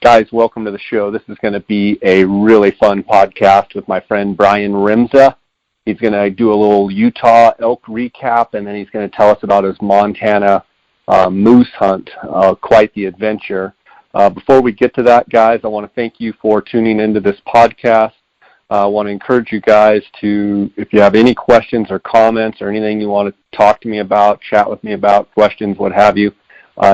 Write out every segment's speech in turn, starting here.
Guys, welcome to the show. This is going to be a really fun podcast with my friend Brian Rimsza. He's going to do a little Utah elk recap, and then he's going to tell us about his Montana moose hunt. Quite the adventure. Before we get to that, guys, I want to thank you for tuning into this podcast. I want to encourage you guys to, if you have any questions or comments or anything you want to talk to me about, chat with me about, questions, what have you,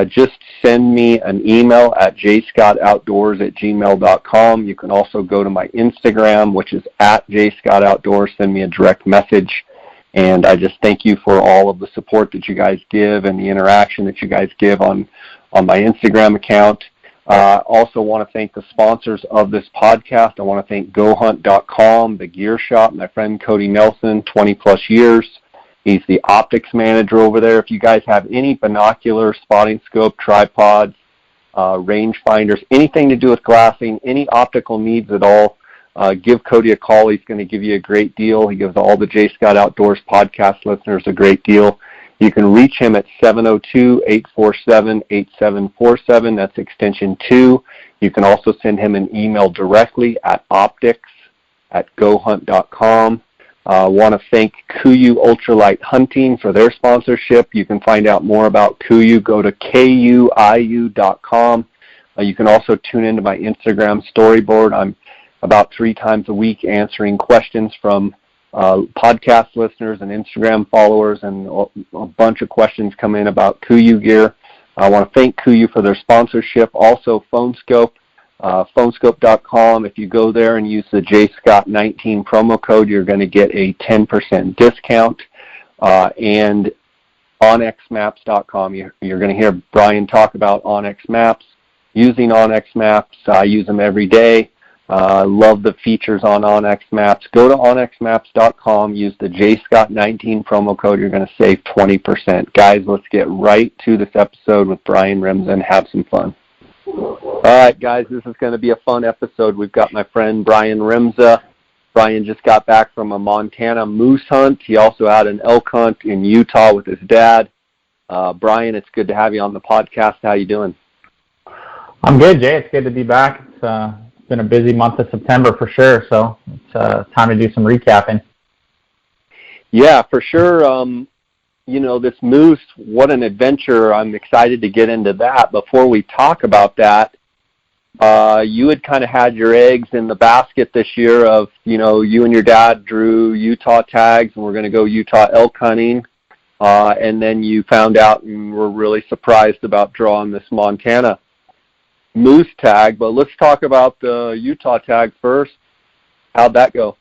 just send me an email at jscottoutdoors@gmail.com. You can also go to my Instagram, which is at jscottoutdoors. Send me a direct message. And I just thank you for all of the support that you guys give and the interaction that you guys give on my Instagram account. Also want to thank the sponsors of this podcast. I want to thank GoHunt.com, the gear shop, my friend Cody Nelson, 20-plus years. He's the optics manager over there. If you guys have any binocular, spotting scope, tripods, range finders, anything to do with glassing, any optical needs at all, give Cody a call. He's going to give you a great deal. He gives all the J. Scott Outdoors podcast listeners a great deal. You can reach him at 702-847-8747. That's extension 2. You can also send him an email directly at optics@gohunt.com. I want to thank KUIU Ultralight Hunting for their sponsorship. You can find out more about KUIU. Go to kuiu.com. You can also tune into my Instagram storyboard. I'm about 3 times a week answering questions from podcast listeners and Instagram followers, and a bunch of questions come in about KUIU gear. I want to thank KUIU for their sponsorship. Also, PhoneScope, phonescope.com. If you go there and use the JScott19 promo code, you're going to get a 10% discount. And onxmaps.com. You're going to hear Brian talk about onX Maps. Using onX Maps, I use them every day. Love the features on onX Maps. Go to onxmaps.com. Use the JScott19 promo code. You're going to save 20%. Guys, let's get right to this episode with Brian Rimsza and have some fun. All right, guys, this is going to be a fun episode. We've got my friend Brian Rimsza. Brian just got back from a Montana moose hunt. He also had an elk hunt in Utah with his dad. Brian, it's good to have you on the podcast. How you doing? I'm good, Jay. It's good to be back. It's been a busy month of September for sure, so it's time to do some recapping. Yeah, for sure. This moose, what an adventure. I'm excited to get into that. Before we talk about that, you had kind of had your eggs in the basket this year of, you and your dad drew Utah tags and we're going to go Utah elk hunting. And then you found out and were really surprised about drawing this Montana moose tag. But let's talk about the Utah tag first. How'd that go?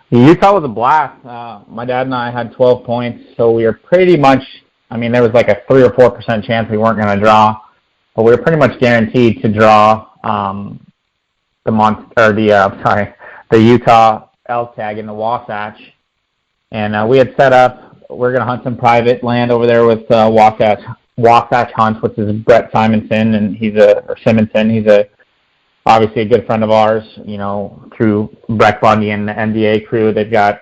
Utah was a blast. My dad and I had 12 points, so we were pretty much, there was like a 3 or 4% chance we weren't going to draw, but we were pretty much guaranteed to draw the Utah elk tag in the Wasatch. And we had set up, we're going to hunt some private land over there with Wasatch Hunts, which is Brett Simonson, and Simonson. He's obviously a good friend of ours, through Breck Bundy and the NBA crew. They've got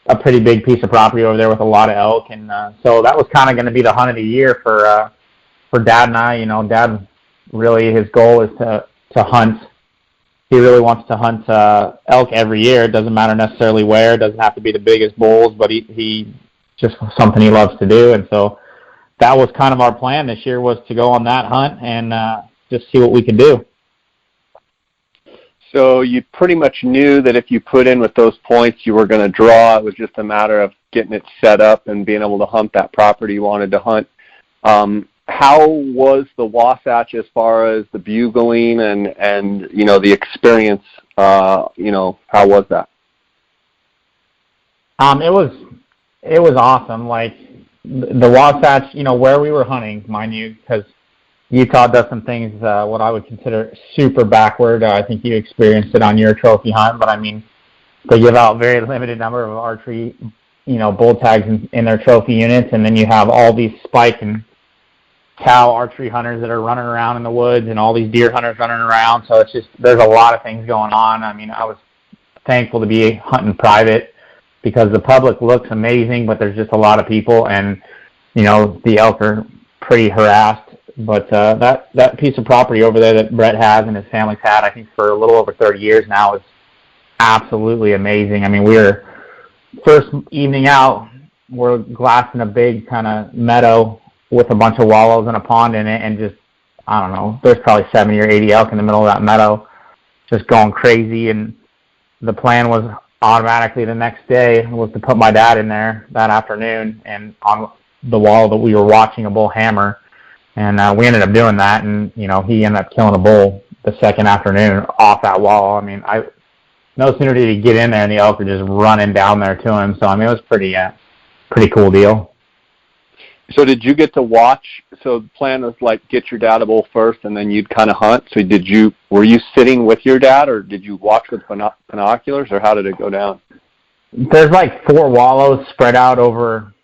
a pretty big piece of property over there with a lot of elk, and so that was kind of going to be the hunt of the year for Dad and I. Dad really, his goal is to hunt. He really wants to hunt elk every year. It doesn't matter necessarily where. It doesn't have to be the biggest bulls, but he just something he loves to do, and so that was kind of our plan this year, was to go on that hunt and just see what we could do. So you pretty much knew that if you put in with those points, you were going to draw. It was just a matter of getting it set up and being able to hunt that property you wanted to hunt. How was the Wasatch as far as the bugling and the experience? How was that? It was awesome. Like the Wasatch, where we were hunting, mind you, because Utah does some things what I would consider super backward. I think you experienced it on your trophy hunt, but they give out very limited number of archery, bull tags in their trophy units, and then you have all these spike and cow archery hunters that are running around in the woods and all these deer hunters running around. So it's just, there's a lot of things going on. I was thankful to be hunting private because the public looks amazing, but there's just a lot of people, and the elk are pretty harassed But that piece of property over there that Brett has and his family's had, I think, for a little over 30 years now is absolutely amazing. I mean, we were first evening out, we're glassing a big kind of meadow with a bunch of wallows and a pond in it, and just, I don't know, there's probably 70 or 80 elk in the middle of that meadow just going crazy. And the plan was automatically the next day was to put my dad in there that afternoon and on the wall that we were watching a bull hammer. And we ended up doing that, and, you know, he ended up killing a bull the second afternoon off that wall. I mean, no sooner did he get in there and the elk were just running down there to him. So, I mean, it was pretty cool deal. So did you get to watch? So the plan was like get your dad a bull first, and then you'd kind of hunt. So were you sitting with your dad, or did you watch with binoculars, or how did it go down? There's like 4 wallows spread out over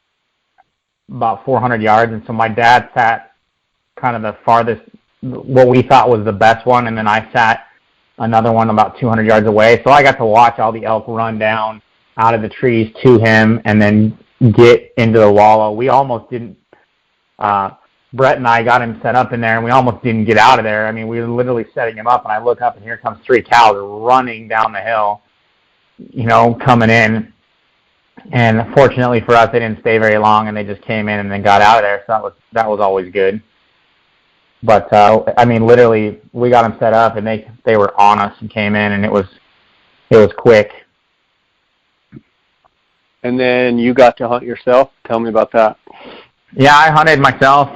about 400 yards, and so my dad sat kind of the farthest, what we thought was the best one, and then I sat another one about 200 yards away. So I got to watch all the elk run down out of the trees to him and then get into the wallow. We almost didn't, Brett and I got him set up in there, and we almost didn't get out of there. I mean, we were literally setting him up, and I look up, and here comes 3 cows running down the hill, you know, coming in. And fortunately for us, they didn't stay very long, and they just came in and then got out of there, so that was always good. But, I mean, literally, we got them set up, and they were on us and came in, and it was quick. And then you got to hunt yourself? Tell me about that. Yeah, I hunted myself.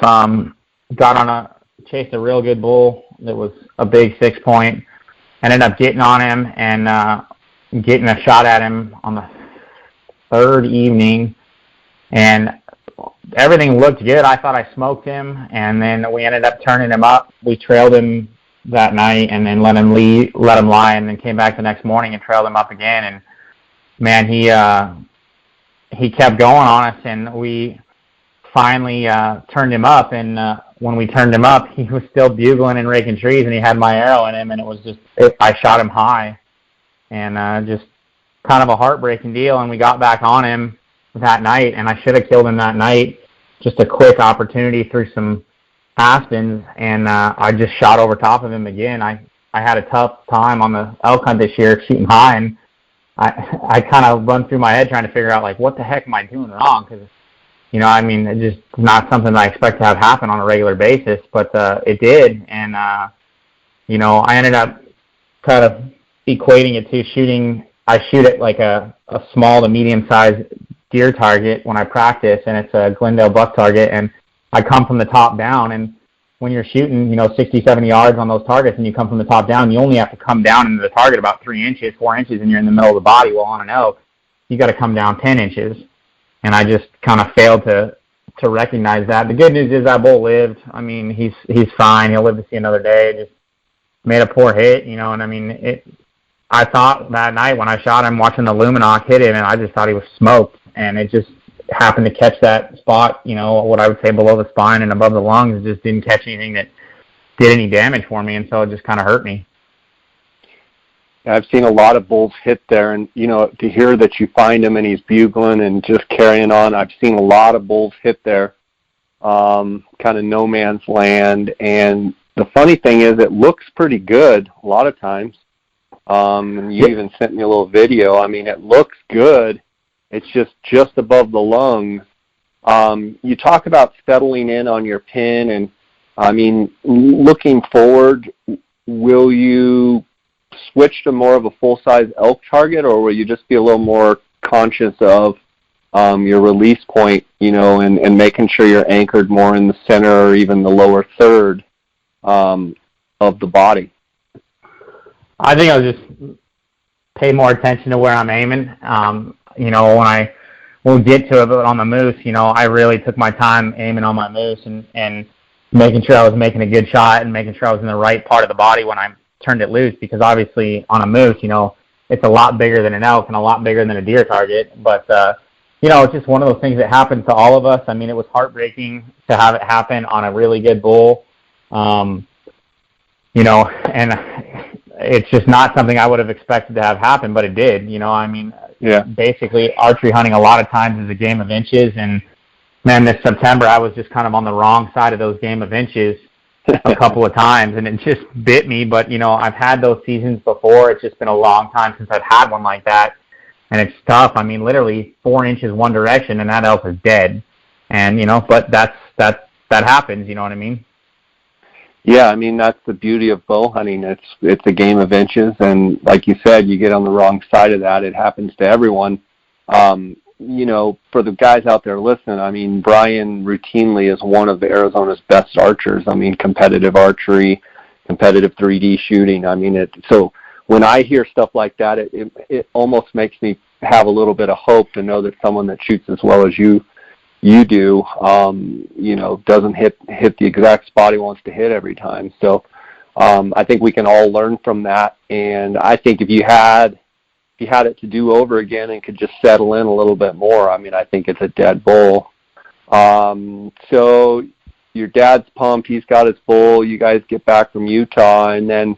Chased a real good bull that was a big 6-point. Ended up getting on him and getting a shot at him on the 3rd evening. And everything looked good. I thought I smoked him, and then we ended up turning him up. We trailed him that night and then let him lie, and then came back the next morning and trailed him up again. And, man, he kept going on us, and we finally turned him up. And when we turned him up, he was still bugling and raking trees, and he had my arrow in him, and it was just I shot him high, and just kind of a heartbreaking deal. And we got back on him that night, and I should have killed him that night. Just a quick opportunity through some aspens, and I just shot over top of him again. I had a tough time on the elk hunt this year shooting high, and I kind of run through my head trying to figure out, like, what the heck am I doing wrong? Because, you know, I mean, it's just not something that I expect to have happen on a regular basis, but it did. And, you know, I ended up kind of equating it to shooting. I shoot at like a small to medium-sized deer target when I practice, and it's a Glendale buck target, and I come from the top down. And when you're shooting, you know, 60, 70 yards on those targets and you come from the top down, you only have to come down into the target about 3 inches, 4 inches, and you're in the middle of the body. Well, on an elk, you got to come down 10 inches. And I just kind of failed to recognize that. The good news is that bull lived. I mean, he's fine. He'll live to see another day. Just made a poor hit, you know, and I mean, I thought that night when I shot him, watching the Luminoc hit him, and I just thought he was smoked. And it just happened to catch that spot, you know, what I would say below the spine and above the lungs. It just didn't catch anything that did any damage for me, and so it just kind of hurt me. I've seen a lot of bulls hit there, and, you know, to hear that you find him and he's bugling and just carrying on, I've seen a lot of bulls hit there, kind of no man's land. And the funny thing is it looks pretty good a lot of times. And you even sent me a little video. I mean, it looks good. It's just above the lungs. You talk about settling in on your pin, and, I mean, looking forward, will you switch to more of a full-size elk target, or will you just be a little more conscious of your release point, you know, and making sure you're anchored more in the center or even the lower third of the body? I think I'll just pay more attention to where I'm aiming. You know, we'll get to it, but on the moose, you know, I really took my time aiming on my moose and making sure I was making a good shot and making sure I was in the right part of the body when I turned it loose, because obviously on a moose, you know, it's a lot bigger than an elk and a lot bigger than a deer target. But, you know, it's just one of those things that happens to all of us. I mean, it was heartbreaking to have it happen on a really good bull. You know, and it's just not something I would have expected to have happen, but it did. You know, I mean, yeah. Basically archery hunting a lot of times is a game of inches, and man, this September I was just kind of on the wrong side of those game of inches. a couple of times, and it just bit me. But, I've had those seasons before. It's just been a long time since I've had one like that, and it's tough. I mean, literally 4 inches one direction, and that elk is dead. And, but that happens, you know what I mean? Yeah, I mean, that's the beauty of bow hunting. It's a game of inches, and like you said, you get on the wrong side of that. It happens to everyone. For the guys out there listening, I mean, Brian routinely is one of Arizona's best archers. I mean, competitive archery, competitive 3D shooting. I mean, so when I hear stuff like that, it almost makes me have a little bit of hope to know that someone that shoots as well as you do, doesn't hit the exact spot he wants to hit every time. So I think we can all learn from that. And I think if you had it to do over again and could just settle in a little bit more, I mean, I think it's a dead bull. So your dad's pumped. He's got his bull. You guys get back from Utah, and then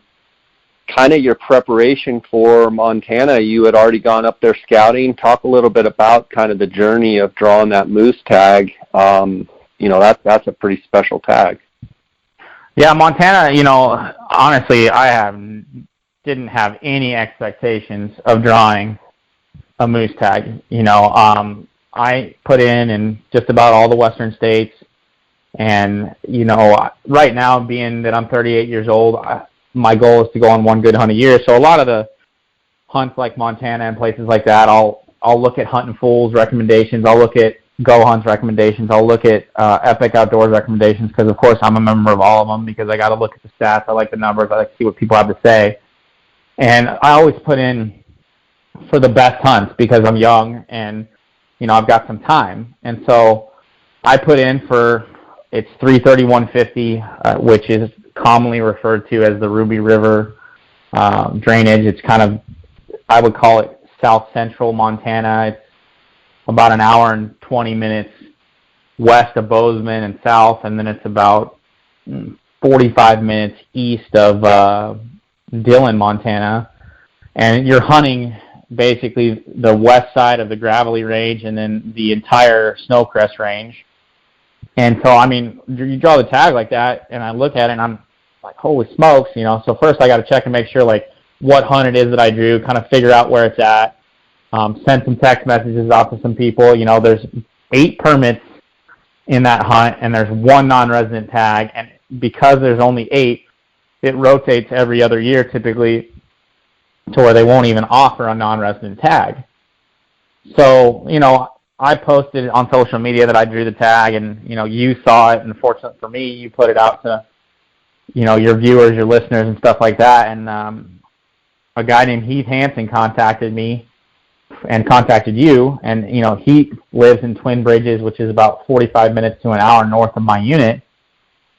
kind of your preparation for Montana. You had already gone up there scouting. Talk a little bit about kind of the journey of drawing that moose tag. That's a pretty special tag. Yeah, Montana, honestly, didn't have any expectations of drawing a moose tag. I put in just about all the western states, and, right now, being that I'm 38 years old, my goal is to go on one good hunt a year. So a lot of the hunts like Montana and places like that, I'll look at Hunting Fools recommendations. I'll look at Go Hunts recommendations. I'll look at Epic Outdoors recommendations, because, of course, I'm a member of all of them, because I got to look at the stats. I like the numbers. I like to see what people have to say. And I always put in for the best hunts, because I'm young and, I've got some time. And so I put in for, it's 331.50, which is commonly referred to as the Ruby River drainage. It's kind of, I would call it south central Montana. It's about an hour and 20 minutes west of Bozeman and south, and then it's about 45 minutes east of Dillon, Montana. And you're hunting basically the west side of the Gravelly Range and then the entire Snowcrest Range. And so, I mean, you draw the tag like that, and I look at it, and I'm like, holy smokes, So first I got to check and make sure, like, what hunt it is that I drew, kind of figure out where it's at, send some text messages out to some people. There's 8 permits in that hunt, and there's 1 non-resident tag. And because there's only 8, it rotates every other year typically to where they won't even offer a non-resident tag. So, I posted on social media that I drew the tag, and, you saw it, and fortunately for me, you put it out to, your viewers, your listeners, and stuff like that. And a guy named Heath Hansen contacted me and contacted you, and, he lives in Twin Bridges, which is about 45 minutes to an hour north of my unit.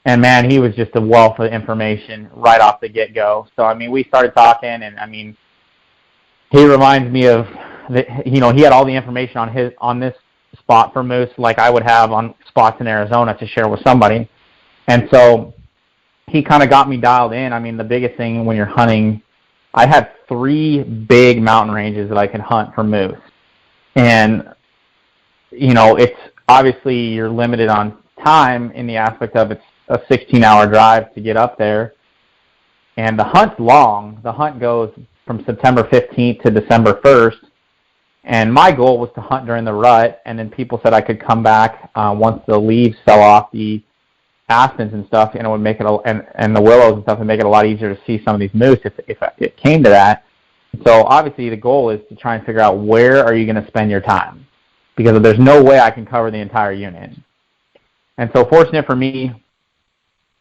And, man, he was just a wealth of information right off the get-go. So, I mean, we started talking, and, I mean, he reminds me of, he had all the information on this spot for moose like I would have on spots in Arizona to share with somebody. And so he kind of got me dialed in. I mean, the biggest thing when you're hunting, I had 3 big mountain ranges that I could hunt for moose. And, it's obviously you're limited on time in the aspect of it's a 16-hour drive to get up there. And the hunt's long. The hunt goes from September 15th to December 1st. And my goal was to hunt during the rut, and then people said I could come back once the leaves fell off the aspens and stuff, and it would make it, and the willows and stuff, would make it a lot easier to see some of these moose if it came to that. So obviously the goal is to try and figure out where are you going to spend your time, because there's no way I can cover the entire unit. And so fortunate for me,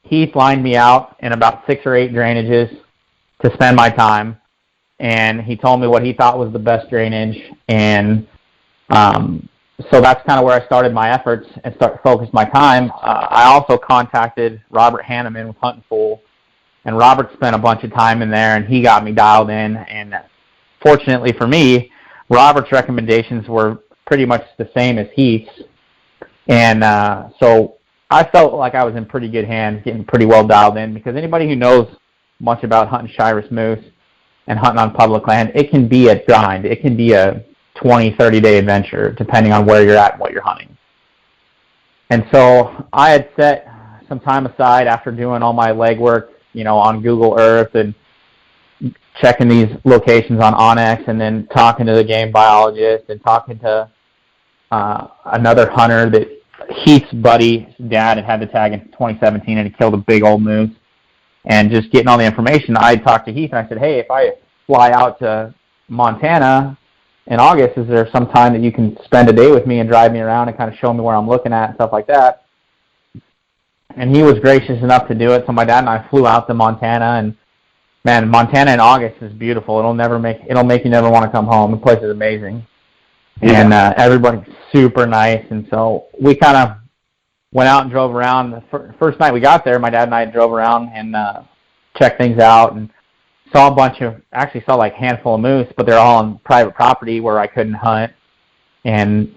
Heath lined me out in about 6 or 8 drainages to spend my time. And he told me what he thought was the best drainage, and so that's kind of where I started my efforts and focused my time. I also contacted Robert Hanneman with Hunting Fool, and Robert spent a bunch of time in there, and he got me dialed in. And fortunately for me, Robert's recommendations were pretty much the same as Heath's, and so I felt like I was in pretty good hands, getting pretty well dialed in, because anybody who knows much about hunting Shiras moose and hunting on public land, it can be a grind. It can be a 20, 30-day adventure, depending on where you're at and what you're hunting. And so I had set some time aside after doing all my legwork, on Google Earth and checking these locations on Onyx, and then talking to the game biologist and talking to another hunter that Heath's buddy's dad had the tag in 2017, and he killed a big old moose. And just getting all the information, I talked to Heath and I said, hey, if I fly out to Montana in August, is there some time that you can spend a day with me and drive me around and kind of show me where I'm looking at and stuff like that? And he was gracious enough to do it. So my dad and I flew out to Montana, and man, Montana in August is beautiful. It'll make you never want to come home. The place is amazing. Yeah. And everybody's super nice. And so we kind of went out and drove around. The first night we got there, my dad and I drove around and checked things out and saw like a handful of moose, but they're all on private property where I couldn't hunt. And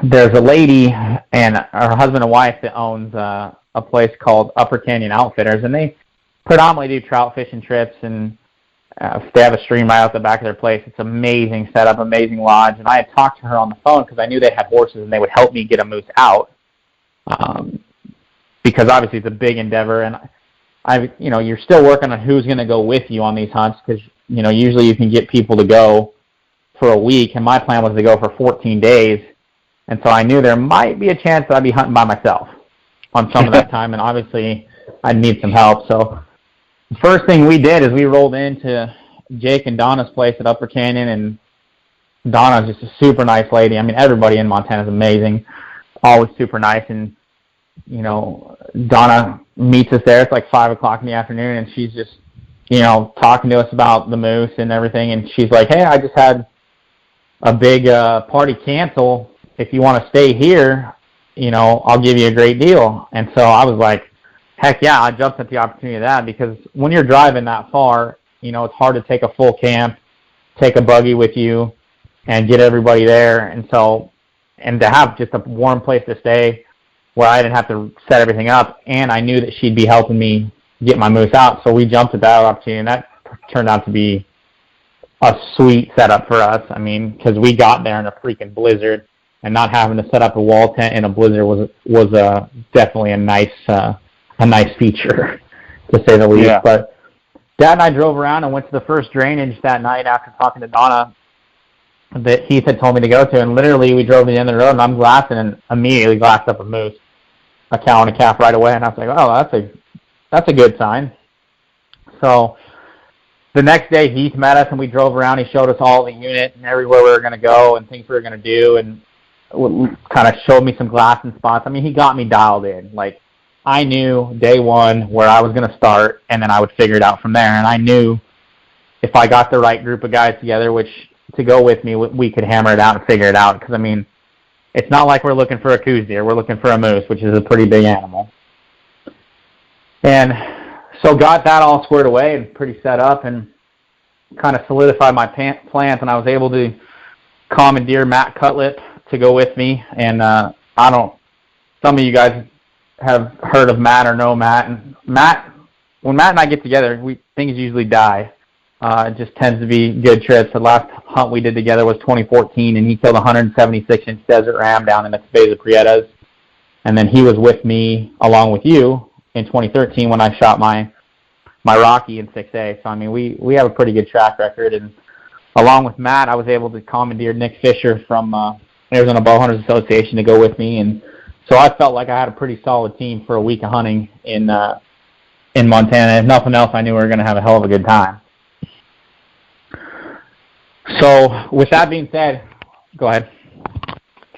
there's a lady and her husband and wife that owns a place called Upper Canyon Outfitters, and they predominantly do trout fishing trips, and they have a stream right out the back of their place. It's amazing setup, amazing lodge. And I had talked to her on the phone because I knew they had horses and they would help me get a moose out, because obviously it's a big endeavor. And you're still working on who's going to go with you on these hunts, because usually you can get people to go for a week, and my plan was to go for 14 days. And so I knew there might be a chance that I'd be hunting by myself on some of that time, and obviously I'd need some help. So the first thing we did is we rolled into Jake and Donna's place at Upper Canyon, and Donna's just a super nice lady. I mean, everybody in Montana is amazing, always super nice. And, Donna meets us there. It's like 5 o'clock in the afternoon, and she's just, talking to us about the moose and everything. And she's like, hey, I just had a big party cancel. If you want to stay here, I'll give you a great deal. And so I was like, heck yeah, I jumped at the opportunity of that, because when you're driving that far, it's hard to take a full camp, take a buggy with you, and get everybody there. And to have just a warm place to stay where I didn't have to set everything up, and I knew that she'd be helping me get my moose out. So we jumped at that opportunity, and that turned out to be a sweet setup for us. I mean, because we got there in a freaking blizzard, and not having to set up a wall tent in a blizzard was definitely a nice feature, to say the least. Yeah. But Dad and I drove around and went to the first drainage that night after talking to Donna that Heath had told me to go to, and literally we drove to the end of the road, and I'm glassing, and immediately glassed up a moose, a cow and a calf right away, and I was like, oh, that's a good sign. So the next day Heath met us, and we drove around. He showed us all the unit and everywhere we were going to go and things we were going to do, and kind of showed me some glassing spots. I mean, he got me dialed in. Like, I knew day one where I was going to start, and then I would figure it out from there. And I knew if I got the right group of guys together, which to go with me, we could hammer it out and figure it out. Because, I mean, it's not like we're looking for a coos deer. We're looking for a moose, which is a pretty big animal. And so got that all squared away and pretty set up, and kind of solidified my plans. And I was able to commandeer Matt Cutlip to go with me. And some of you guys have heard of Matt or know Matt. And when Matt and I get together, things usually die. It just tends to be good trips. The last hunt we did together was 2014, and he killed a 176-inch desert ram down in the Cabeza Prietas. And then he was with me, along with you, in 2013 when I shot my Rocky in 6A. So, I mean, we have a pretty good track record. And along with Matt, I was able to commandeer Nick Fisher from Arizona Bowhunters Association to go with me. And so I felt like I had a pretty solid team for a week of hunting in Montana. If nothing else, I knew we were going to have a hell of a good time. So with that being said, go ahead.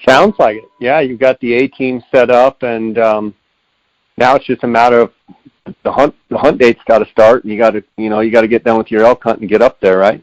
Sounds like it. Yeah, you've got the A-team set up, and now it's just a matter of the hunt date's got to start, and you got to get done with your elk hunt and get up there, right?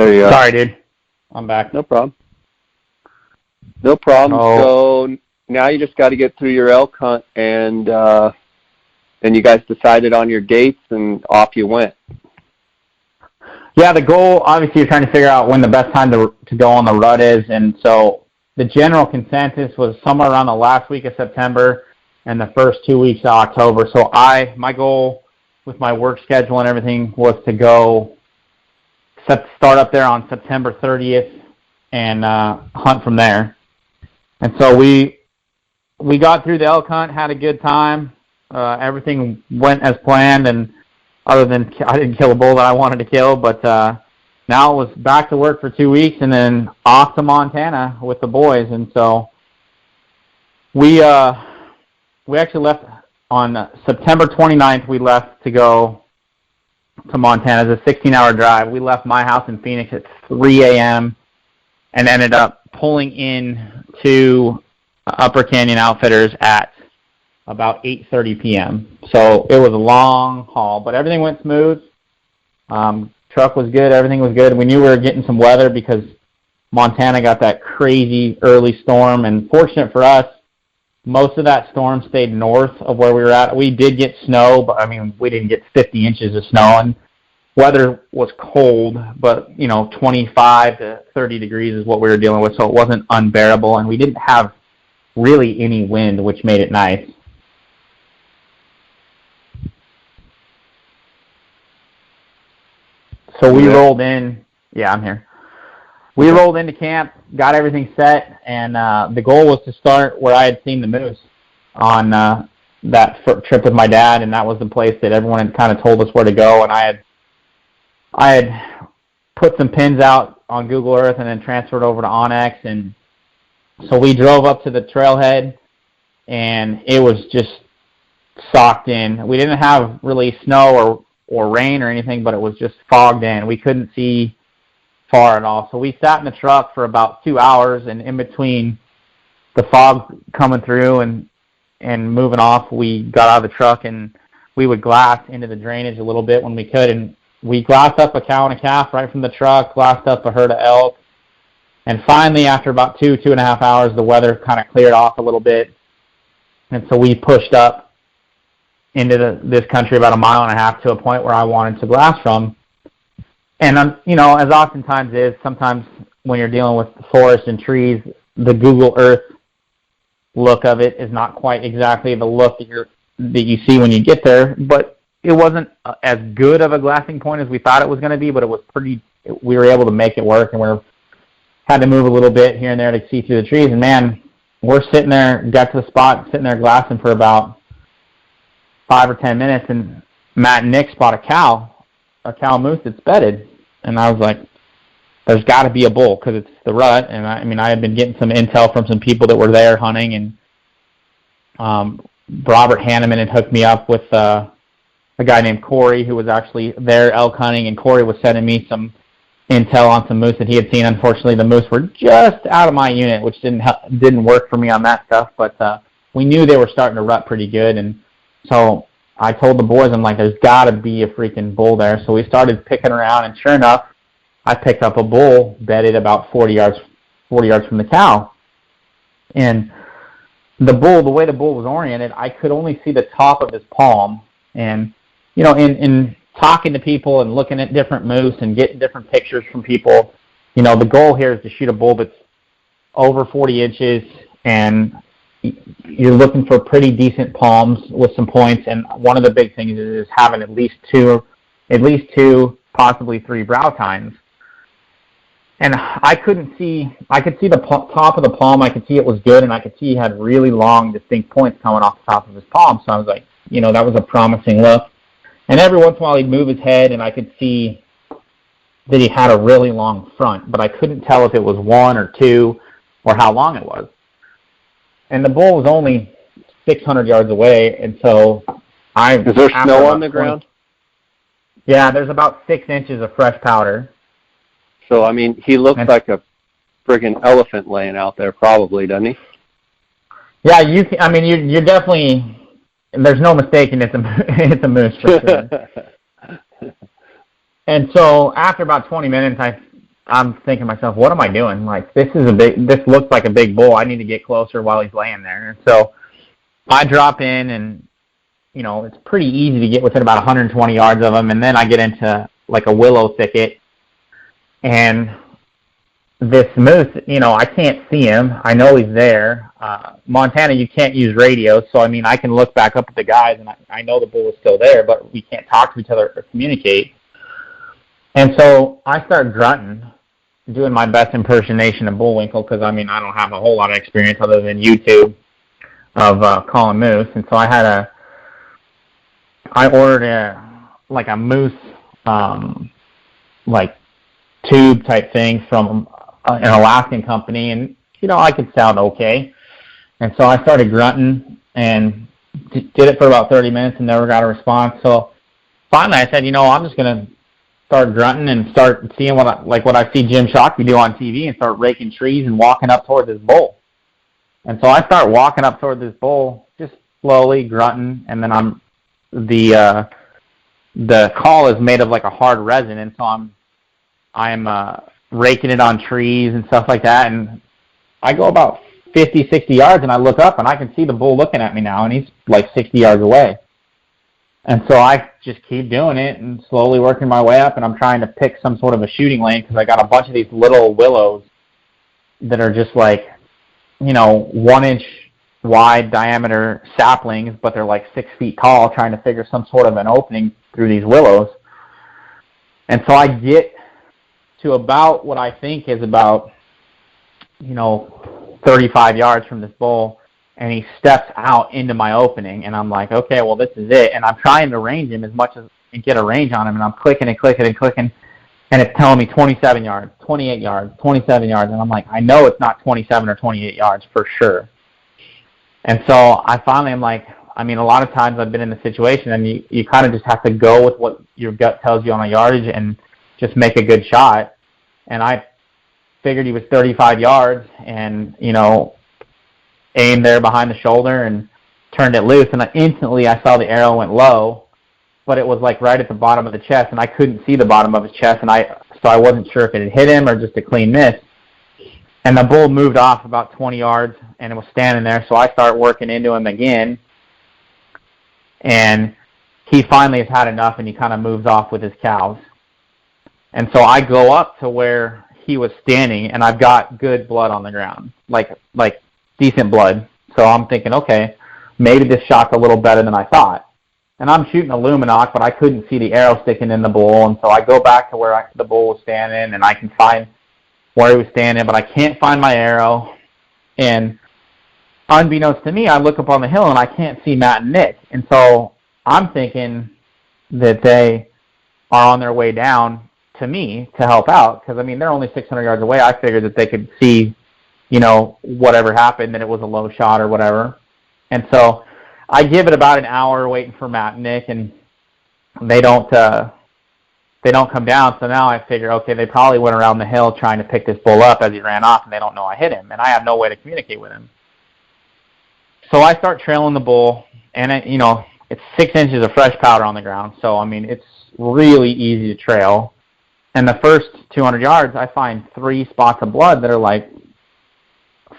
There you are. Sorry, dude. I'm back. No problem. No problem. Oh. So now you just got to get through your elk hunt, and then you guys decided on your dates, and off you went. Yeah, the goal, obviously, you're trying to figure out when the best time to go on the rut is, and so the general consensus was somewhere around the last week of September and the first 2 weeks of October. So my goal with my work schedule and everything was to go start up there on September 30th and hunt from there. And so we got through the elk hunt, had a good time. Everything went as planned, and other than I didn't kill a bull that I wanted to kill, but now it was back to work for 2 weeks and then off to Montana with the boys. And so we actually left on September 29th. We left to go to Montana. It's a 16-hour drive. We left my house in Phoenix at 3 a.m. and ended up pulling in to Upper Canyon Outfitters at about 8:30 p.m. So it was a long haul, but everything went smooth. Truck was good. Everything was good. We knew we were getting some weather because Montana got that crazy early storm, and fortunate for us, most of that storm stayed north of where we were at. We did get snow, but, I mean, we didn't get 50 inches of snow, and weather was cold, but, 25 to 30 degrees is what we were dealing with, so it wasn't unbearable, and we didn't have really any wind, which made it nice. So we rolled in. Yeah, I'm here. We rolled into camp, got everything set, and the goal was to start where I had seen the moose on that trip with my dad, and that was the place that everyone had kind of told us where to go. And I had put some pins out on Google Earth and then transferred over to Onyx, and so we drove up to the trailhead, and it was just socked in. We didn't have really snow or rain or anything, but it was just fogged in. We couldn't see far at all. So we sat in the truck for about 2 hours, and in between the fog coming through and moving off, we got out of the truck and we would glass into the drainage a little bit when we could. And we glassed up a cow and a calf right from the truck, glassed up a herd of elk. And finally, after about 2.5 hours, the weather kind of cleared off a little bit. And so we pushed up into this country about 1.5 miles to a point where I wanted to glass from. And, as oftentimes is, sometimes when you're dealing with forest and trees, the Google Earth look of it is not quite exactly the look that you see when you get there. But it wasn't as good of a glassing point as we thought it was going to be, but it was we were able to make it work, and we had to move a little bit here and there to see through the trees. And, man, we're sitting there, got to the spot, sitting there glassing for about 5 or 10 minutes, and Matt and Nick spot a cow moose that's bedded. And I was like, there's got to be a bull because it's the rut. And I had been getting some intel from some people that were there hunting, and Robert Hanneman had hooked me up with a guy named Corey who was actually there elk hunting, and Corey was sending me some intel on some moose that he had seen. Unfortunately, the moose were just out of my unit, which didn't work for me on that stuff, but we knew they were starting to rut pretty good. And so I told the boys, I'm like, there's got to be a freaking bull there. So we started picking around, and sure enough, I picked up a bull bedded about 40 yards from the cow. And the way the bull was oriented, I could only see the top of his palm. And, in talking to people and looking at different moose and getting different pictures from people, the goal here is to shoot a bull that's over 40 inches, and you're looking for pretty decent palms with some points. And one of the big things is having at least two, possibly 3 brow tines. And I could see the top of the palm. I could see it was good, and I could see he had really long, distinct points coming off the top of his palm. So I was like, that was a promising look. And every once in a while he'd move his head, and I could see that he had a really long front, but I couldn't tell if it was 1 or 2 or how long it was. And the bull was only 600 yards away, and so Is there snow on the ground? Yeah, there's about 6 inches of fresh powder. So, he looks like a friggin' elephant laying out there probably, doesn't he? Yeah, you're definitely, there's no mistaking it's a moose for sure. And so after about 20 minutes, I'm thinking to myself, what am I doing? Like, this looks like a big bull. I need to get closer while he's laying there. And so I drop in, and, it's pretty easy to get within about 120 yards of him. And then I get into like a willow thicket, and this moose, I can't see him. I know he's there. Montana, you can't use radio, so I can look back up at the guys, and I know the bull is still there, but we can't talk to each other or communicate. And so I start grunting, doing my best impersonation of Bullwinkle, because I don't have a whole lot of experience other than YouTube of calling moose. And so I ordered a moose like tube type thing from an Alaskan company, and I could sound okay. And so I started grunting and did it for about 30 minutes and never got a response. So finally I said, I'm just going to start grunting and start seeing what I see Jim Shockey do on TV, and start raking trees and walking up toward this bull. And so I start walking up toward this bull, just slowly grunting, and then the call is made of like a hard resin, and so I'm raking it on trees and stuff like that, and I go about 50, 60 yards, and I look up, and I can see the bull looking at me now, and he's like 60 yards away. And so I just keep doing it and slowly working my way up, and I'm trying to pick some sort of a shooting lane, because I got a bunch of these little willows that are just like, 1-inch wide diameter saplings, but they're like 6 feet tall, trying to figure some sort of an opening through these willows. And so I get to about what I think is about, 35 yards from this bull, and he steps out into my opening, and I'm like, okay, well, this is it. And I'm trying to range him as much as and get a range on him, and I'm clicking and clicking and clicking, and it's telling me 27 yards, 28 yards, 27 yards, and I'm like, I know it's not 27 or 28 yards for sure. And so I finally am like, a lot of times I've been in the situation, and you kind of just have to go with what your gut tells you on a yardage and just make a good shot. And I figured he was 35 yards, and, aimed there behind the shoulder and turned it loose, and instantly I saw the arrow went low, but it was like right at the bottom of the chest, and I couldn't see the bottom of his chest, so I wasn't sure if it had hit him or just a clean miss. And the bull moved off about 20 yards, and it was standing there, so I start working into him again, and he finally has had enough, and he kind of moves off with his cows. And so I go up to where he was standing, and I've got good blood on the ground, like decent blood. So I'm thinking, okay, maybe this shot's a little better than I thought. And I'm shooting a Luminoc, but I couldn't see the arrow sticking in the bull, and so I go back to where the bull was standing, and I can find where he was standing, but I can't find my arrow. And unbeknownst to me, I look up on the hill, and I can't see Matt and Nick. And so I'm thinking that they are on their way down to me to help out, because, they're only 600 yards away. I figured that they could see, whatever happened, that it was a low shot or whatever. And so I give it about an hour waiting for Matt and Nick, and they don't come down. So now I figure, okay, they probably went around the hill trying to pick this bull up as he ran off, and they don't know I hit him, and I have no way to communicate with him. So I start trailing the bull, and it's 6 inches of fresh powder on the ground. So it's really easy to trail. And the first 200 yards, I find 3 spots of blood that are like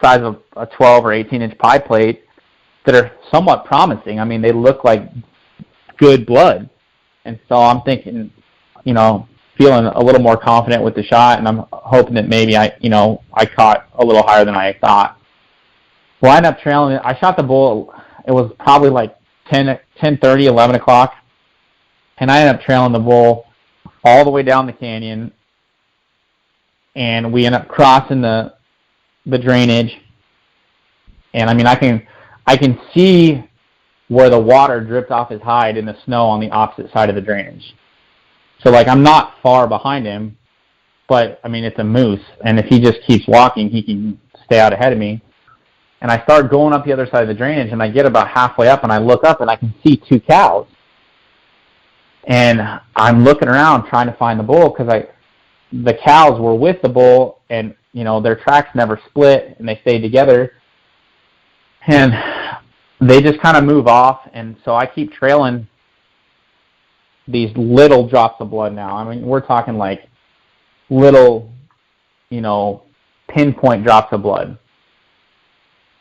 size of a 12 or 18-inch pie plate that are somewhat promising. They look like good blood. And so I'm thinking, feeling a little more confident with the shot, and I'm hoping that maybe I caught a little higher than I thought. Well, I ended up trailing it. I shot the bull. It was probably like 10:30, 11 o'clock, and I ended up trailing the bull all the way down the canyon, and we ended up crossing the drainage. And I can see where the water dripped off his hide in the snow on the opposite side of the drainage. So I'm not far behind him, but it's a moose, and if he just keeps walking, he can stay out ahead of me. And I start going up the other side of the drainage, and I get about halfway up, and I look up, and I can see 2 cows. And I'm looking around trying to find the bull, because the cows were with the bull, and their tracks never split, and they stayed together. And they just kind of move off, and so I keep trailing these little drops of blood now. We're talking like little pinpoint drops of blood.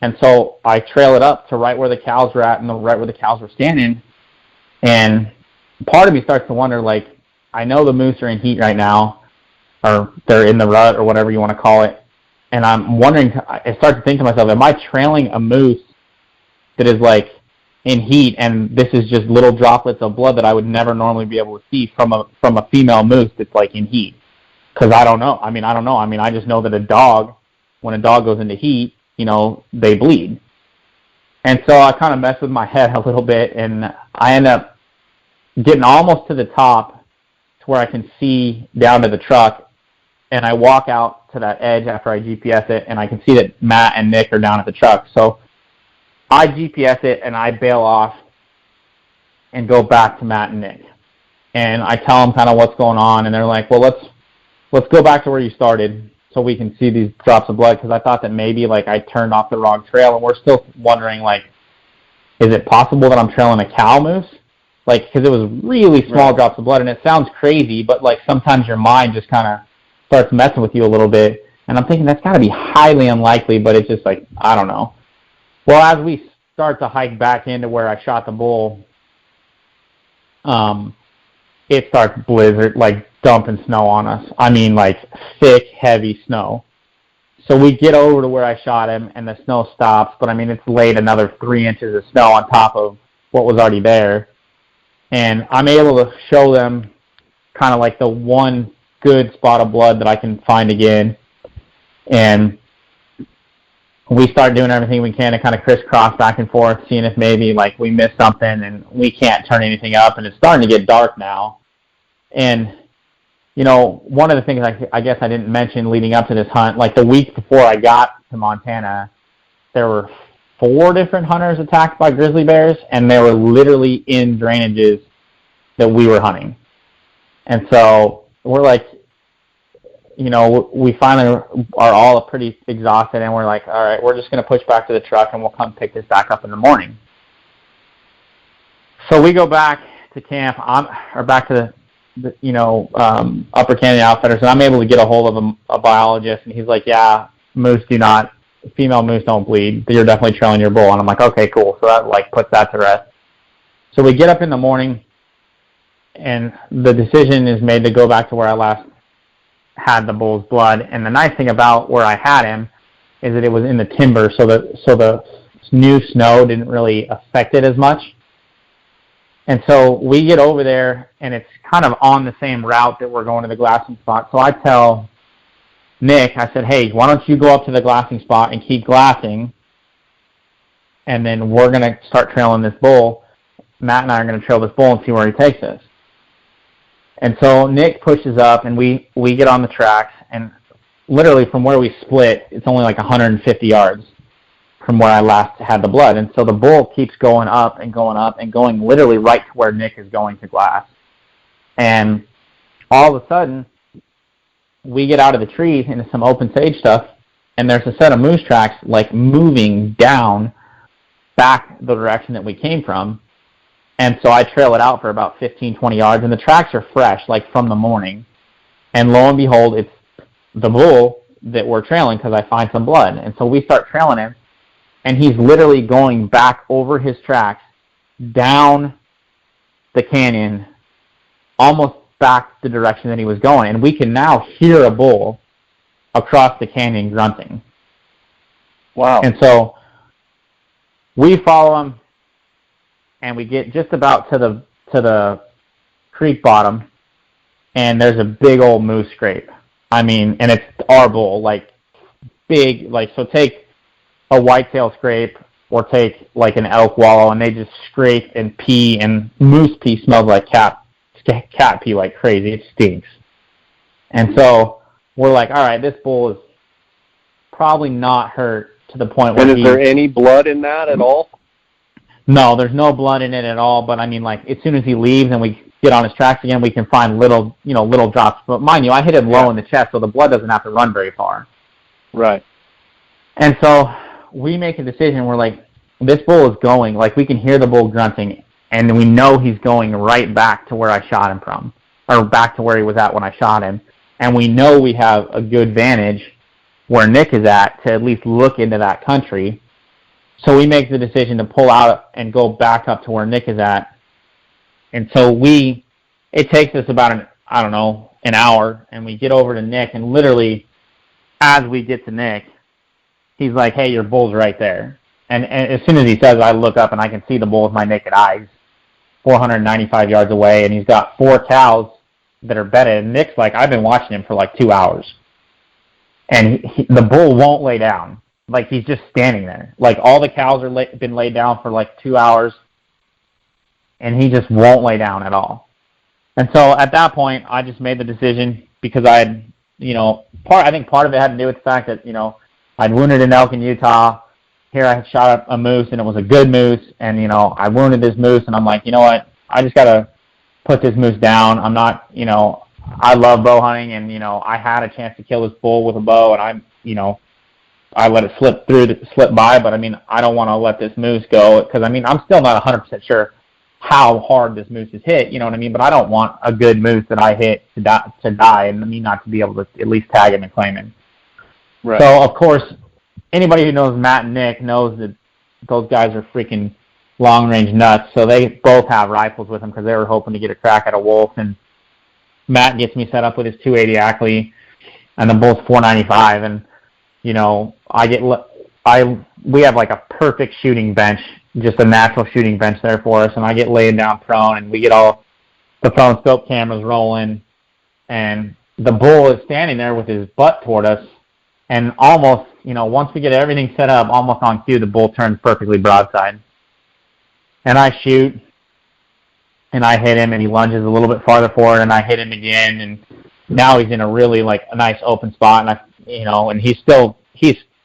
And so I trail it up to right where the cows were at and right where the cows were standing. And part of me starts to wonder, like, I know the moose are in heat right now, or they're in the rut, or whatever you want to call it. And I'm wondering, I start to think to myself, am I trailing a moose that is, like, in heat, and this is just little droplets of blood that I would never normally be able to see from a female moose that's, like, in heat? Because I don't know. I just know that when a dog goes into heat, they bleed. And so I kind of mess with my head a little bit, and I end up getting almost to the top to where I can see down to the truck, and I walk out to that edge after I GPS it, and I can see that Matt and Nick are down at the truck. So I GPS it, and I bail off and go back to Matt and Nick. And I tell them kind of what's going on, and they're like, well, let's go back to where you started so we can see these drops of blood, because I thought that maybe, like, I turned off the wrong trail, and we're still wondering, like, is it possible that I'm trailing a cow moose? Like, because it was really small drops of blood, and it sounds crazy, but, like, sometimes your mind just kind of starts messing with you a little bit, and I'm thinking that's got to be highly unlikely, but it's just like, I don't know. Well, as we start to hike back into where I shot the bull, it starts blizzard, like, dumping snow on us. I mean, like, thick, heavy snow. So we get over to where I shot him, and the snow stops, but, I mean, it's laid another 3 inches of snow on top of what was already there. And I'm able to show them kind of like the one good spot of blood that I can find again. And we start doing everything we can to kind of crisscross back and forth, seeing if maybe, like, we missed something and we can't turn anything up, and it's starting to get dark now. And one of the things I guess I didn't mention leading up to this hunt, like, the week before I got to Montana, there were 4 different hunters attacked by grizzly bears, and they were literally in drainages that we were hunting. And so we're like, we finally are all pretty exhausted, and we're like, all right, we're just going to push back to the truck, and we'll come pick this back up in the morning. So we go back to camp, back to the Upper Canyon Outfitters, and I'm able to get a hold of a biologist, and he's like, yeah, female moose don't bleed. You're definitely trailing your bull. And I'm like, okay, cool. So that, like, puts that to rest. So we get up in the morning, and the decision is made to go back to where I last had the bull's blood. And the nice thing about where I had him is that it was in the timber, so the new snow didn't really affect it as much. And so we get over there, and it's kind of on the same route that we're going to the glassing spot. So I tell Nick, I said, hey, why don't you go up to the glassing spot and keep glassing, and then we're going to start trailing this bull. Matt and I are going to trail this bull and see where he takes us. And so Nick pushes up, and we get on the tracks, and literally from where we split, it's only like 150 yards from where I last had the blood. And so the bull keeps going up and going up and going literally right to where Nick is going to glass. And all of a sudden, we get out of the trees into some open sage stuff, and there's a set of moose tracks, like, moving down back the direction that we came from. And so I trail it out for about 15, 20 yards, and the tracks are fresh, like, from the morning. And lo and behold, it's the bull that we're trailing because I find some blood. And so we start trailing him, and he's literally going back over his tracks, down the canyon, almost back the direction that he was going. And we can now hear a bull across the canyon grunting. Wow. And so we follow him, and we get just about to the creek bottom, and there's a big old moose scrape. I mean, and it's our bull, like, big, like, so take a whitetail scrape or take, like, an elk wallow, and they just scrape and pee, and moose pee smells like cat pee like crazy. It stinks. And so we're like, all right, this bull is probably not hurt to the point where And is there any blood in that at all? No, there's no blood in it at all, but I mean, like, as soon as he leaves and we get on his tracks again, we can find little drops. But mind you, I hit him low in the chest, so the blood doesn't have to run very far. Right. And so we make a decision. We're like, this bull is going, like, we can hear the bull grunting, and we know he's going right back to where I shot him from, or back to where he was at when I shot him. and we know we have a good vantage where Nick is at least look into that country. So we make the decision to pull out and go back up to where Nick is at. And so it takes us about an hour, and we get over to Nick, and literally as we get to Nick, he's like, hey, your bull's right there. And as soon as he says it, I look up and I can see the bull with my naked eyes 495 yards away, and he's got 4 cows that are bedded. And Nick's like, I've been watching him for like 2 hours. And the bull won't lay down. Like, he's just standing there. Like, all the cows are been laid down for like 2 hours, and he just won't lay down at all. And so at that point, I just made the decision because I had, I think part of it had to do with the fact that, I'd wounded an elk in Utah. Here I had shot a moose, and it was a good moose, and, I wounded this moose, and I'm like, you know what, I just got to put this moose down. I'm not, I love bow hunting, and, I had a chance to kill this bull with a bow, and I let it slip by, but, I don't want to let this moose go, because, I'm still not 100% sure how hard this moose is hit, but I don't want a good moose that I hit to die, and me not to be able to at least tag him and claim him. Right. So, of course, anybody who knows Matt and Nick knows that those guys are freaking long-range nuts. So they both have rifles with them because they were hoping to get a crack at a wolf. And Matt gets me set up with his 280 Ackley, and the bull's 495. And we have like a perfect shooting bench, just a natural shooting bench there for us. And I get laid down prone, and we get all the phone scope cameras rolling, and the bull is standing there with his butt toward us. And almost, once we get everything set up, almost on cue, the bull turns perfectly broadside. And I shoot, and I hit him, and he lunges a little bit farther forward, and I hit him again. And now he's in a really, a nice open spot, and and he's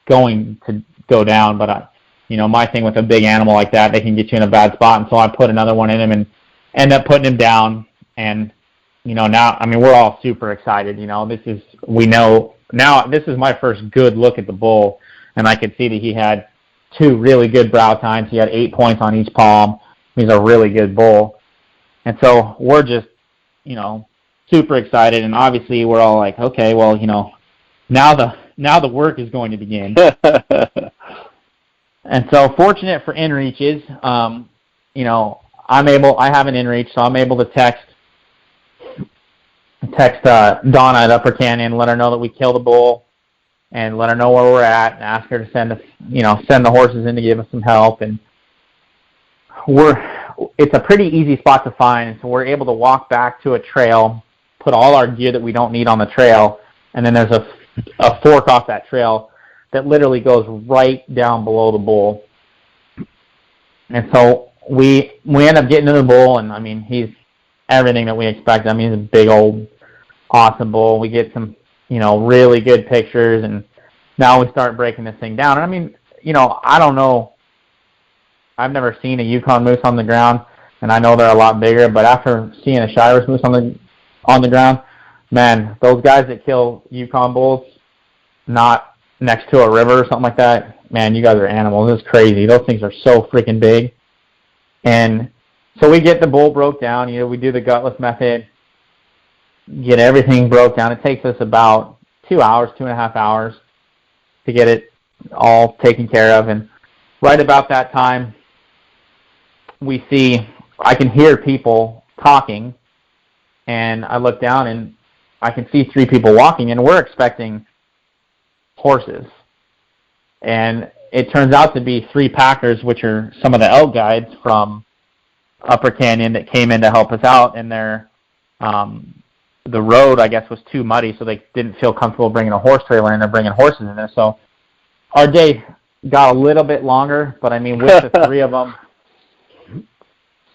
going to go down. But, my thing with a big animal like that, they can get you in a bad spot. And so I put another one in him and end up putting him down. And, now, we're all super excited. Now, this is my first good look at the bull, and I could see that he had 2 really good brow tines. He had 8 points on each palm. He's a really good bull. And so we're just, super excited, and obviously we're all like, okay, well, now the work is going to begin. And so fortunate for inReaches, I have an inReach, so I'm able to text Donna at Upper Canyon, let her know that we killed a bull, and let her know where we're at, and ask her to send the horses in to give us some help. And it's a pretty easy spot to find, and so we're able to walk back to a trail, put all our gear that we don't need on the trail, and then there's a fork off that trail that literally goes right down below the bull. And so we end up getting to the bull, and he's everything that we expect. He's a big old awesome bull. We get some, really good pictures, and now we start breaking this thing down. And I don't know. I've never seen a Yukon moose on the ground, and I know they're a lot bigger, but after seeing a Shiras moose on the ground, man, those guys that kill Yukon bulls not next to a river or something like that, man, you guys are animals. It's crazy. Those things are so freaking big. And so we get the bull broke down. We do the gutless method, get everything broke down. It takes us about 2 hours, 2.5 hours to get it all taken care of. And right about that time, I can hear people talking, and I look down and I can see 3 people walking, and we're expecting horses. And it turns out to be 3 packers, which are some of the elk guides from Upper Canyon that came in to help us out, and the road, I guess, was too muddy, so they didn't feel comfortable bringing a horse trailer in. They're bringing horses in there. So our day got a little bit longer, but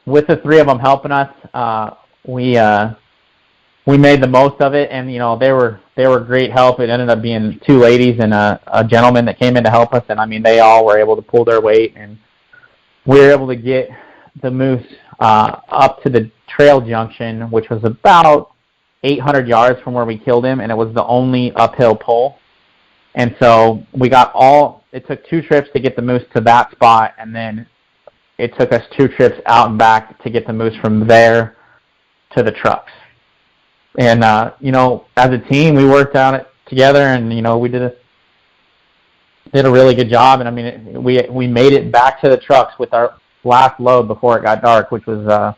with the 3 of them, helping us, we made the most of it, and they were great help. It ended up being 2 ladies and a gentleman that came in to help us, and they all were able to pull their weight, and we were able to get the moose up to the trail junction, which was about 800 yards from where we killed him, and it was the only uphill pull. And so it took 2 trips to get the moose to that spot, and then it took us 2 trips out and back to get the moose from there to the trucks. And as a team, we worked on it together, and we did a really good job. And I mean, we made it back to the trucks with our last load before it got dark, which was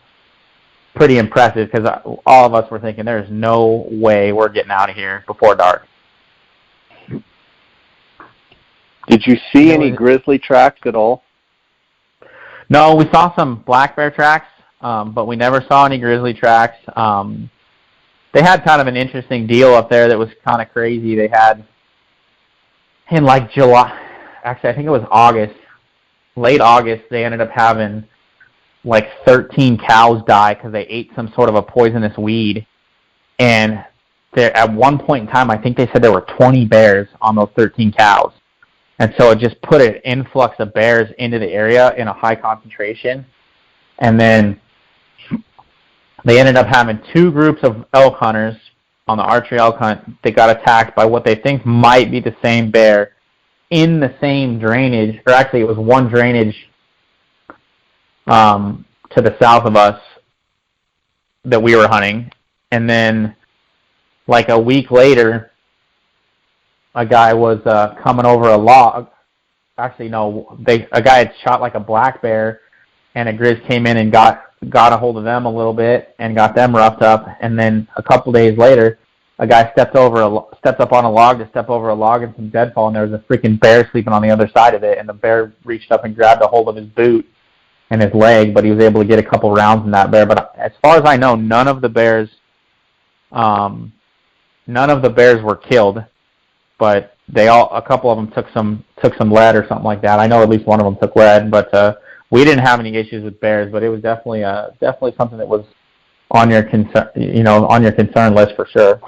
pretty impressive because all of us were thinking there's no way we're getting out of here before dark. Did you see any grizzly tracks at all? No, we saw some black bear tracks, but we never saw any grizzly tracks. They had kind of an interesting deal up there that was kind of crazy. They had, in like July, actually I think it was August, late August, they ended up having like 13 cows die because they ate some sort of a poisonous weed. And at one point in time, I think they said there were 20 bears on those 13 cows. And so it just put an influx of bears into the area in a high concentration. And then they ended up having two groups of elk hunters on the archery elk hunt that got attacked by what they think might be the same bear in the same drainage, or actually it was one drainage to the south of us that we were hunting. And then like a week later, a guy was coming over a log. Actually, no, a guy had shot like a black bear, and a grizz came in and got a hold of them a little bit and got them roughed up. And then a couple days later, a guy stepped up on a log to step over a log in some deadfall, and there was a freaking bear sleeping on the other side of it. And the bear reached up and grabbed a hold of his boot and his leg, but he was able to get a couple rounds in that bear. But as far as I know, none of the bears were killed. But a couple of them took some lead or something like that. I know at least one of them took lead, but we didn't have any issues with bears. But it was definitely something that was on your concern list for sure.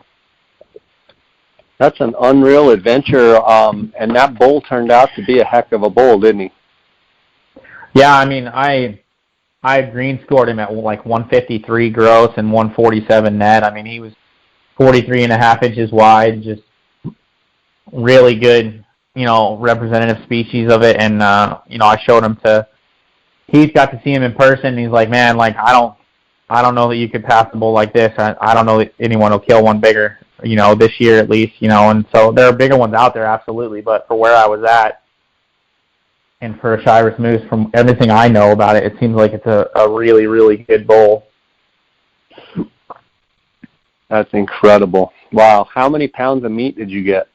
That's an unreal adventure, and that bull turned out to be a heck of a bull, didn't he? Yeah, I mean, I green scored him at like 153 gross and 147 net. I mean, he was 43.5 inches wide, just really good, representative species of it. And, I showed him he's got to see him in person, and he's like, man, like, I don't know that you could pass a bull like this. I don't know that anyone will kill one bigger, this year at least, and so there are bigger ones out there, absolutely. But for where I was at, and for a Shiras moose, from everything I know about it, it seems like it's a really, really good bull. That's incredible. Wow. How many pounds of meat did you get?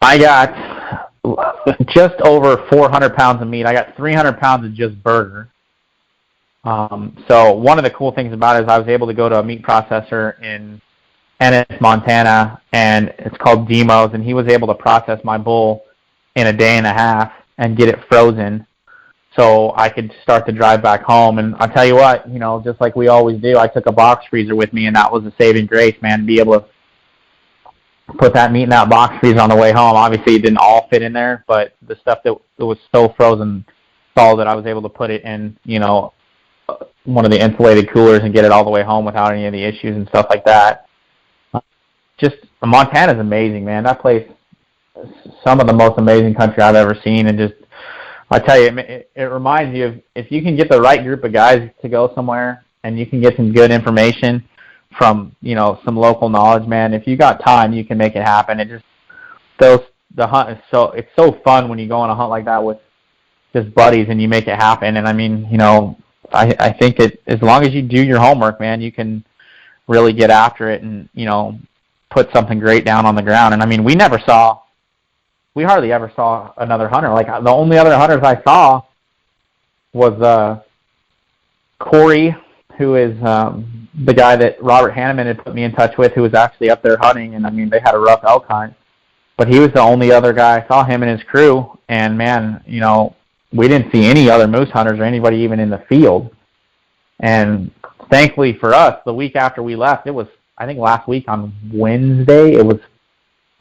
I got just over 400 pounds of meat. I got 300 pounds of just burger. So one of the cool things about it is I was able to go to a meat processor in Ennis, Montana, and it's called Demos, and he was able to process my bull in a day and a half and get it frozen so I could start to drive back home. And I'll tell you what, just like we always do, I took a box freezer with me, and that was a saving grace, man, to be able to put that meat in that box freezer on the way home. Obviously, it didn't all fit in there, but the stuff that was so frozen solid that I was able to put it in, one of the insulated coolers and get it all the way home without any of the issues and stuff like that. Just Montana's amazing, man. That place, some of the most amazing country I've ever seen. And just, I tell you, it reminds you of, if you can get the right group of guys to go somewhere and you can get some good information from, some local knowledge, man, if you got time, you can make it happen. The hunt is it's so fun when you go on a hunt like that with just buddies and you make it happen. And I mean, I think as long as you do your homework, man, you can really get after it and, put something great down on the ground. And I mean, we hardly ever saw another hunter. Like, the only other hunters I saw was Corey, who is the guy that Robert Hanneman had put me in touch with, who was actually up there hunting. And I mean, they had a rough elk hunt, but he was the only other guy I saw, him and his crew. And man, we didn't see any other moose hunters or anybody even in the field. And thankfully for us, the week after we left, it was, I think last week on Wednesday, it was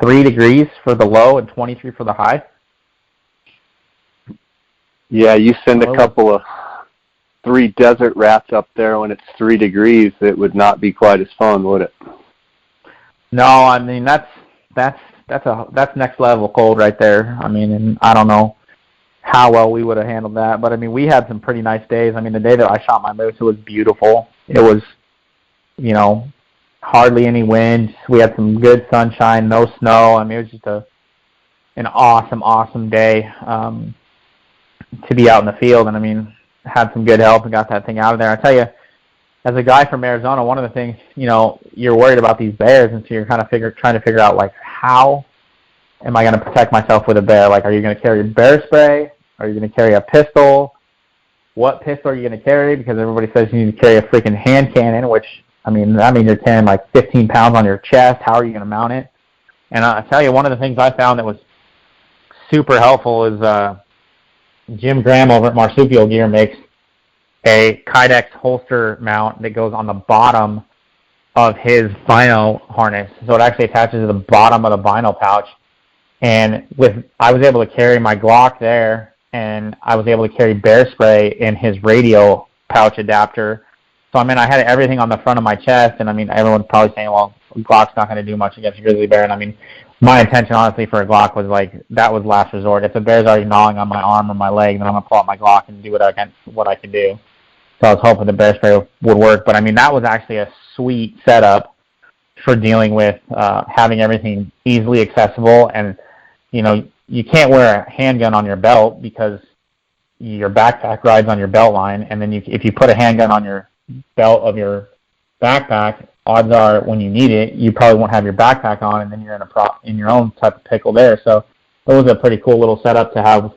3 degrees for the low and 23 for the high. Yeah, you send a couple of 3 desert rats up there when it's 3 degrees, it would not be quite as fun, would it? No, I mean, that's next level cold right there. I mean, and I don't know how well we would have handled that, but I mean, we had some pretty nice days. I mean, the day that I shot my moose, it was beautiful. It was hardly any wind. We had some good sunshine, no snow. I mean, it was just an awesome day to be out in the field. And I mean, had some good help and got that thing out of there. I tell you, as a guy from Arizona, one of the things, you're worried about these bears, and so you're kind of trying to figure out, like, how am I going to protect myself with a bear? Like, are you going to carry bear spray? Are you going to carry a pistol? What pistol are you going to carry? Because everybody says you need to carry a freaking hand cannon, which, I mean you're carrying like 15 pounds on your chest. How are you going to mount it? And I tell you, one of the things I found that was super helpful is Jim Graham over at Marsupial Gear makes a Kydex holster mount that goes on the bottom of his bino harness. So it actually attaches to the bottom of the bino pouch. And I was able to carry my Glock there, and I was able to carry bear spray in his radio pouch adapter. So, I mean, I had everything on the front of my chest, and, I mean, everyone's probably saying, well, Glock's not going to do much against a grizzly bear. And, I mean, my intention, honestly, for a Glock was, like, that was last resort. If the bear's already gnawing on my arm or my leg, then I'm going to pull out my Glock and do what I can do. So I was hoping the bear spray would work. But, I mean, that was actually a sweet setup for dealing with having everything easily accessible. And, you can't wear a handgun on your belt because your backpack rides on your belt line. And then if you put a handgun on your belt of your backpack, odds are when you need it, you probably won't have your backpack on, and then you're in your own type of pickle there. So it was a pretty cool little setup to have.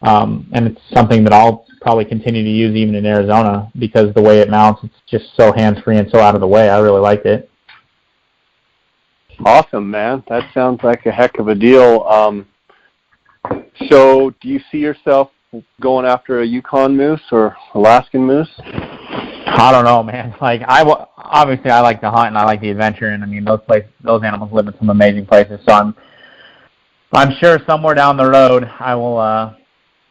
And it's something that I'll probably continue to use even in Arizona because the way it mounts, it's just so hands-free and so out of the way. I really liked it. Awesome, man. That sounds like a heck of a deal. So do you see yourself going after a Yukon moose or Alaskan moose? I don't know, man. Like, obviously I like to hunt and I like the adventure, and I mean those animals live in some amazing places. So I'm sure somewhere down the road I will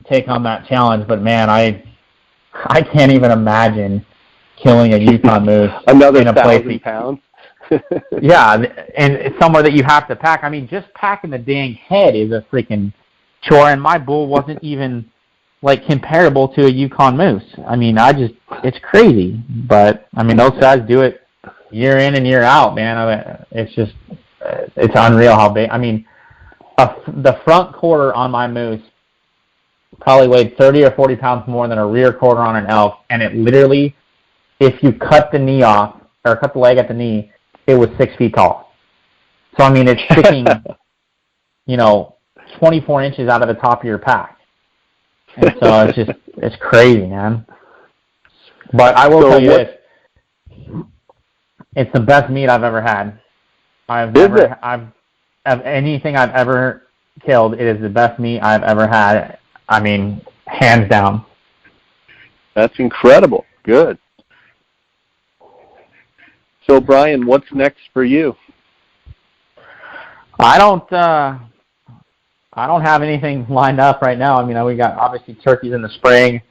take on that challenge. But man, I can't even imagine killing a Yukon moose. Another in a 1,000 pounds. Yeah, and it's somewhere that you have to pack. I mean, just packing the dang head is a freaking chore, and my bull wasn't even, like, comparable to a Yukon moose. I mean, it's crazy. But, I mean, those guys do it year in and year out, man. It's unreal how big. I mean, the front quarter on my moose probably weighed 30 or 40 pounds more than a rear quarter on an elk, and it literally, if you cut the knee off, or cut the leg at the knee, it was 6 feet tall. So, I mean, it's sticking, 24 inches out of the top of your pack. And so it's crazy, man. But I will tell you this. It's the best meat I've ever had. Anything I've ever killed, it is the best meat I've ever had. I mean, hands down. That's incredible. Good. So, Brian, what's next for you? I don't have anything lined up right now. I mean, we got obviously turkeys in the spring.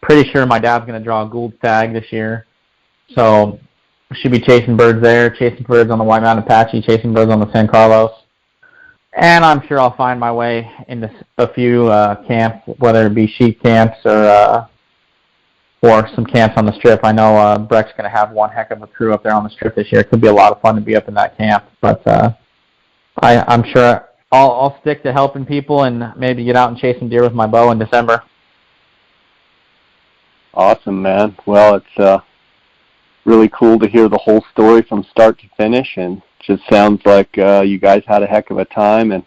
Pretty sure my dad's going to draw a Gould stag this year. So should be chasing birds there, chasing birds on the White Mountain Apache, chasing birds on the San Carlos. And I'm sure I'll find my way into a few camps, whether it be sheep camps or some camps on the Strip. I know Breck's going to have one heck of a crew up there on the Strip this year. It could be a lot of fun to be up in that camp. But I'm sure I'll stick to helping people and maybe get out and chase some deer with my bow in December. Awesome, man. Well, it's really cool to hear the whole story from start to finish, and just sounds like you guys had a heck of a time, and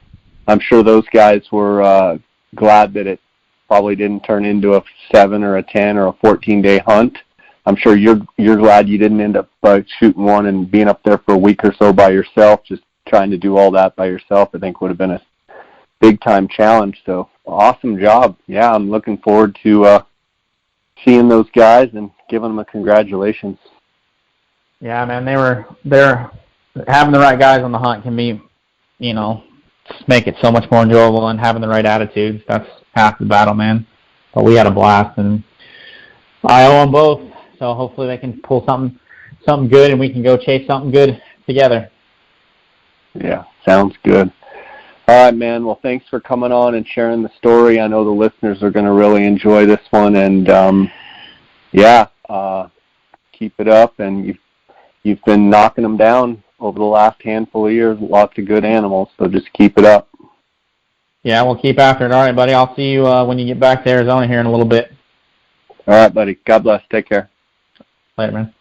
I'm sure those guys were glad that it probably didn't turn into a 7 or a 10 or a 14-day hunt. I'm sure you're glad you didn't end up shooting one and being up there for a week or so by yourself, just trying to do all that by yourself. I think would have been a big-time challenge. So awesome job. Yeah, I'm looking forward to seeing those guys and giving them a congratulations. Yeah, man, they're having the right guys on the hunt can be, just make it so much more enjoyable, and having the right attitudes. That's half the battle, man. But we had a blast, and I owe them both. So hopefully they can pull something good, and we can go chase something good together. Yeah, sounds good. All right, man. Well, thanks for coming on and sharing the story. I know the listeners are going to really enjoy this one, and keep it up. And you've been knocking them down over the last handful of years. Lots of good animals, so just keep it up. Yeah, we'll keep after it. All right, buddy. I'll see you when you get back to Arizona here in a little bit. All right, buddy. God bless. Take care. Later, man.